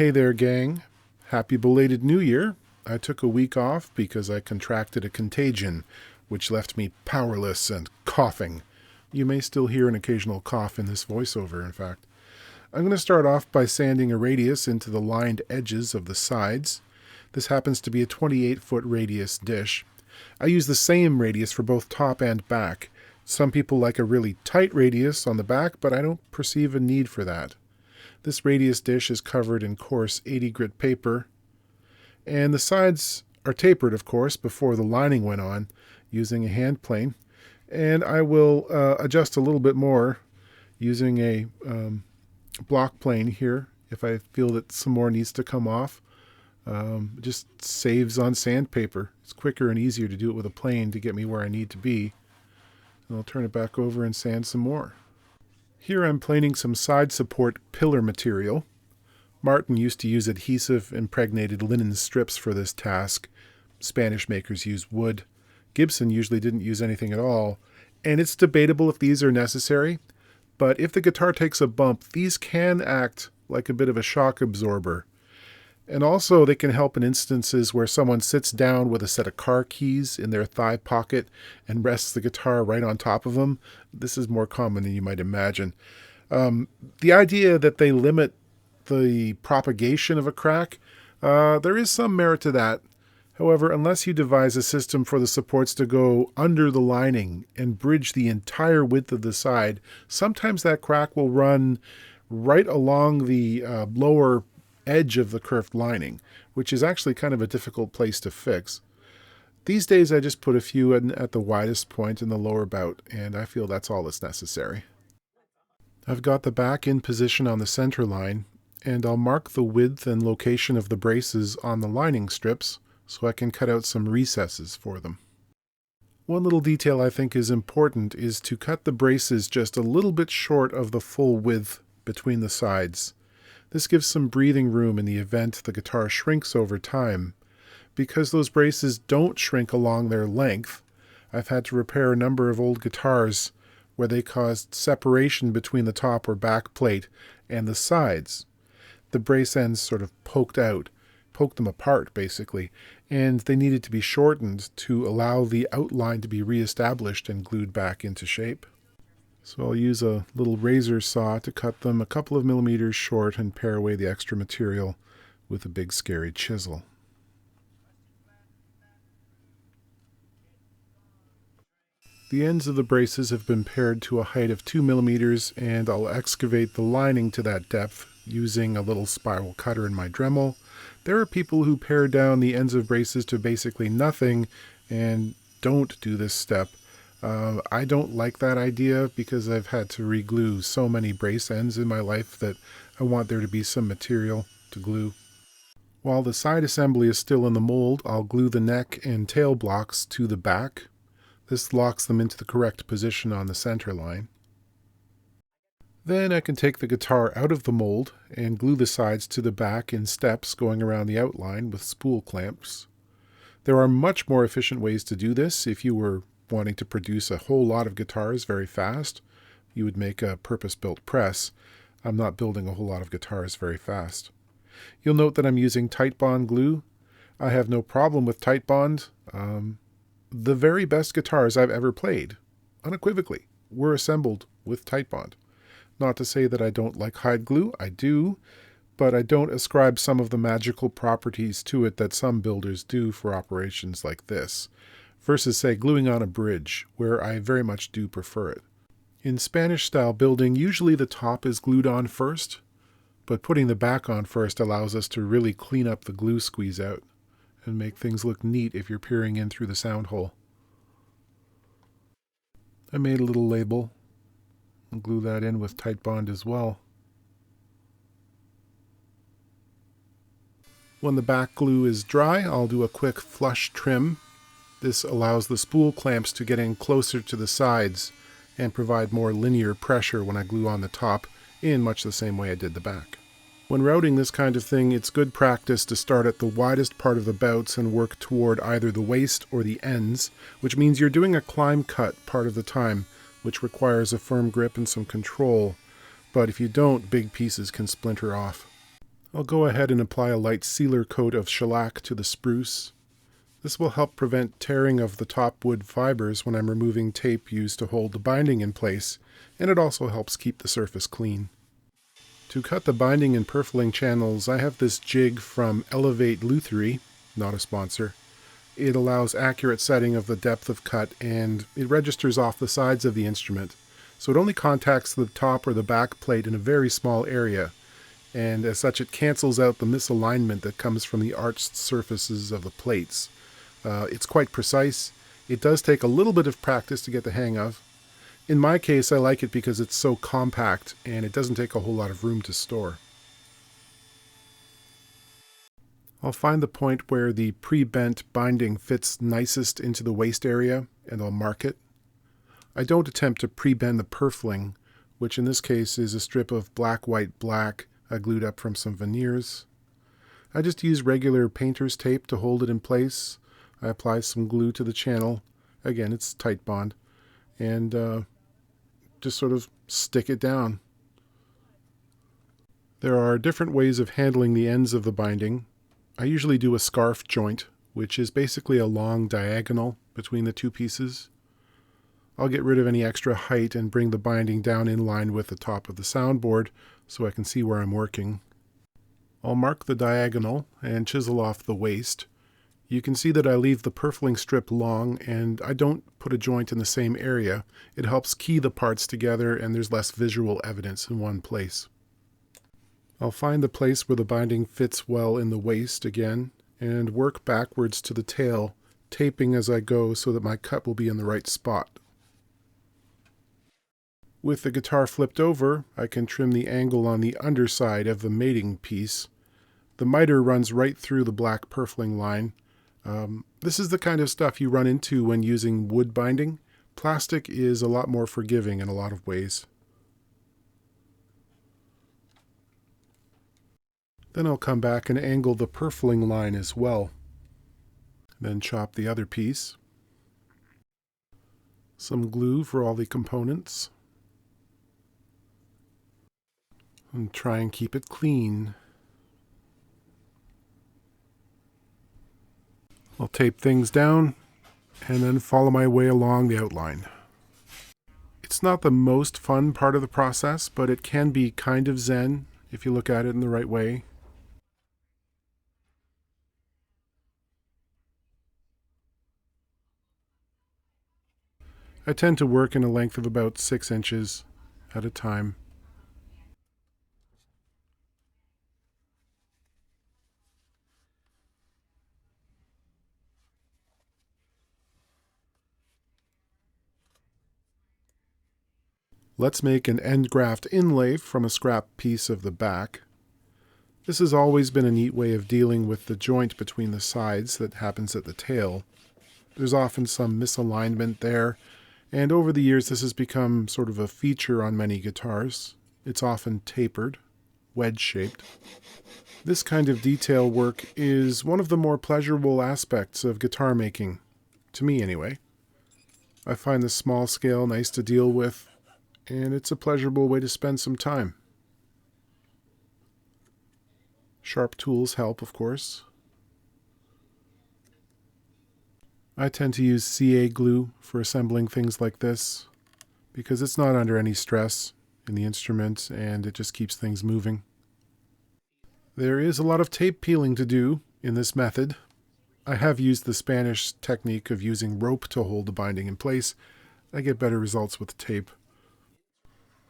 Hey there, gang. Happy belated New Year. I took a week off because I contracted a contagion, which left me powerless and coughing. You may still hear an occasional cough in this voiceover, in fact. I'm going to start off by sanding a radius into the lined edges of the sides. This happens to be a 28-foot radius dish. I use the same radius for both top and back. Some people like a really tight radius on the back, but I don't perceive a need for that. This radius dish is covered in coarse 80 grit paper, and the sides are tapered, of course, before the lining went on using a hand plane. And I will adjust a little bit more using a block plane here if I feel that some more needs to come off. It just saves on sandpaper. It's quicker and easier to do it with a plane to get me where I need to be. And I'll turn it back over and sand some more. Here I'm planing some side support pillar material. Martin used to use adhesive impregnated linen strips for this task. Spanish makers use wood. Gibson usually didn't use anything at all, and it's debatable if these are necessary, but if the guitar takes a bump, these can act like a bit of a shock absorber. And also they can help in instances where someone sits down with a set of car keys in their thigh pocket and rests the guitar right on top of them. This is more common than you might imagine. The idea that they limit the propagation of a crack, there is some merit to that. However, unless you devise a system for the supports to go under the lining and bridge the entire width of the side, sometimes that crack will run right along the lower edge of the curved lining, which is actually kind of a difficult place to fix. These days I just put a few in at the widest point in the lower bout, and I feel that's all that's necessary. I've got the back in position on the center line, and I'll mark the width and location of the braces on the lining strips so I can cut out some recesses for them. One little detail I think is important is to cut the braces just a little bit short of the full width between the sides. This gives some breathing room in the event the guitar shrinks over time. Because those braces don't shrink along their length, I've had to repair a number of old guitars where they caused separation between the top or back plate and the sides. The brace ends sort of poked them apart basically, and they needed to be shortened to allow the outline to be reestablished and glued back into shape. So I'll use a little razor saw to cut them a couple of millimeters short and pare away the extra material with a big scary chisel. The ends of the braces have been pared to a height of 2 millimeters, and I'll excavate the lining to that depth using a little spiral cutter in my Dremel. There are people who pare down the ends of braces to basically nothing and don't do this step. I don't like that idea because I've had to re-glue so many brace ends in my life that I want there to be some material to glue. While the side assembly is still in the mold, I'll glue the neck and tail blocks to the back. This locks them into the correct position on the center line. Then I can take the guitar out of the mold and glue the sides to the back in steps going around the outline with spool clamps. There are much more efficient ways to do this. If you were wanting to produce a whole lot of guitars very fast, you would make a purpose-built press. I'm not building a whole lot of guitars very fast. You'll note that I'm using Titebond glue. I have no problem with Titebond. The very best guitars I've ever played, unequivocally, were assembled with Titebond. Not to say that I don't like hide glue, I do, but I don't ascribe some of the magical properties to it that some builders do for operations like this, versus, say, gluing on a bridge, where I very much do prefer it. In Spanish-style building, usually the top is glued on first, but putting the back on first allows us to really clean up the glue squeeze out and make things look neat if you're peering in through the sound hole. I made a little label. I'll glue that in with Titebond as well. When the back glue is dry, I'll do a quick flush trim. This allows the spool clamps to get in closer to the sides and provide more linear pressure when I glue on the top in much the same way I did the back. When routing this kind of thing, it's good practice to start at the widest part of the bouts and work toward either the waist or the ends, which means you're doing a climb cut part of the time, which requires a firm grip and some control, but if you don't, big pieces can splinter off. I'll go ahead and apply a light sealer coat of shellac to the spruce. This will help prevent tearing of the top wood fibers when I'm removing tape used to hold the binding in place, and it also helps keep the surface clean. To cut the binding and purfling channels, I have this jig from Elevate Lutherie, not a sponsor. It allows accurate setting of the depth of cut, and it registers off the sides of the instrument, so it only contacts the top or the back plate in a very small area, and as such it cancels out the misalignment that comes from the arched surfaces of the plates. It's quite precise. It does take a little bit of practice to get the hang of. In my case, I like it because it's so compact and it doesn't take a whole lot of room to store. I'll find the point where the pre-bent binding fits nicest into the waist area and I'll mark it. I don't attempt to pre-bend the purfling, which in this case is a strip of black, white, black I glued up from some veneers. I just use regular painter's tape to hold it in place. I apply some glue to the channel. Again, it's tight bond. And just sort of stick it down. There are different ways of handling the ends of the binding. I usually do a scarf joint, which is basically a long diagonal between the two pieces. I'll get rid of any extra height and bring the binding down in line with the top of the soundboard so I can see where I'm working. I'll mark the diagonal and chisel off the waist. You can see that I leave the purfling strip long and I don't put a joint in the same area. It helps key the parts together and there's less visual evidence in one place. I'll find the place where the binding fits well in the waist again and work backwards to the tail, taping as I go so that my cut will be in the right spot. With the guitar flipped over, I can trim the angle on the underside of the mating piece. The miter runs right through the black purfling line. This is the kind of stuff you run into when using wood binding. Plastic is a lot more forgiving in a lot of ways. Then I'll come back and angle the purfling line as well. Then chop the other piece. Some glue for all the components. And try and keep it clean. I'll tape things down and then follow my way along the outline. It's not the most fun part of the process, but it can be kind of zen if you look at it in the right way. I tend to work in a length of about 6 inches at a time. Let's make an end graft inlay from a scrap piece of the back. This has always been a neat way of dealing with the joint between the sides that happens at the tail. There's often some misalignment there, and over the years this has become sort of a feature on many guitars. It's often tapered, wedge-shaped. This kind of detail work is one of the more pleasurable aspects of guitar making, to me anyway. I find the small scale nice to deal with, and it's a pleasurable way to spend some time. Sharp tools help, of course. I tend to use CA glue for assembling things like this because it's not under any stress in the instrument and it just keeps things moving. There is a lot of tape peeling to do in this method. I have used the Spanish technique of using rope to hold the binding in place. I get better results with tape.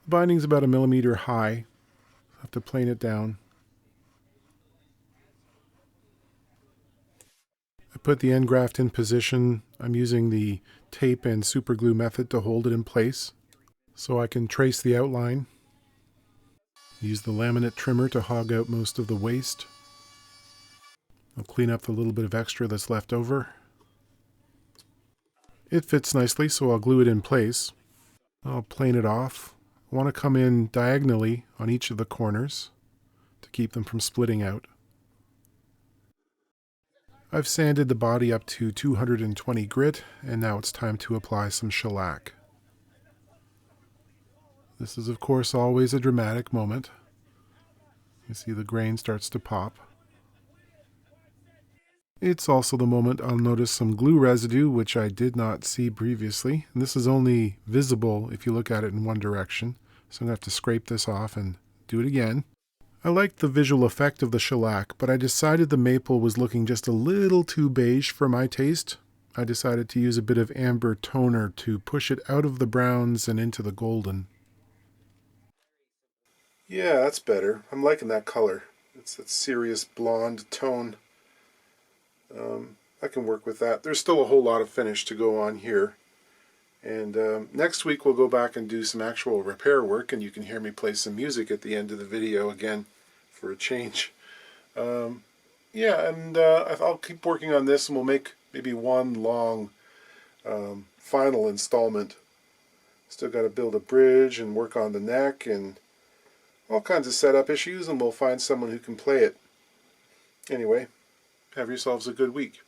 The binding's about 1 millimeter high. I have to plane it down. I put the end graft in position. I'm using the tape and super glue method to hold it in place so I can trace the outline. Use the laminate trimmer to hog out most of the waste. I'll clean up the little bit of extra that's left over. It fits nicely, so I'll glue it in place. I'll plane it off. I want to come in diagonally on each of the corners to keep them from splitting out. I've sanded the body up to 220 grit, and now it's time to apply some shellac. This is, of course, always a dramatic moment. You see the grain starts to pop. It's also the moment I'll notice some glue residue, which I did not see previously. And this is only visible if you look at it in one direction. So I'm going to have to scrape this off and do it again. I liked the visual effect of the shellac, but I decided the maple was looking just a little too beige for my taste. I decided to use a bit of amber toner to push it out of the browns and into the golden. Yeah, that's better. I'm liking that color. It's that serious blonde tone. I can work with that. There's still a whole lot of finish to go on here. And next week we'll go back and do some actual repair work, and you can hear me play some music at the end of the video again for a change. Yeah, and I'll keep working on this, and we'll make maybe one long final installment. Still got to build a bridge and work on the neck and all kinds of setup issues, and we'll find someone who can play it. Anyway, have yourselves a good week.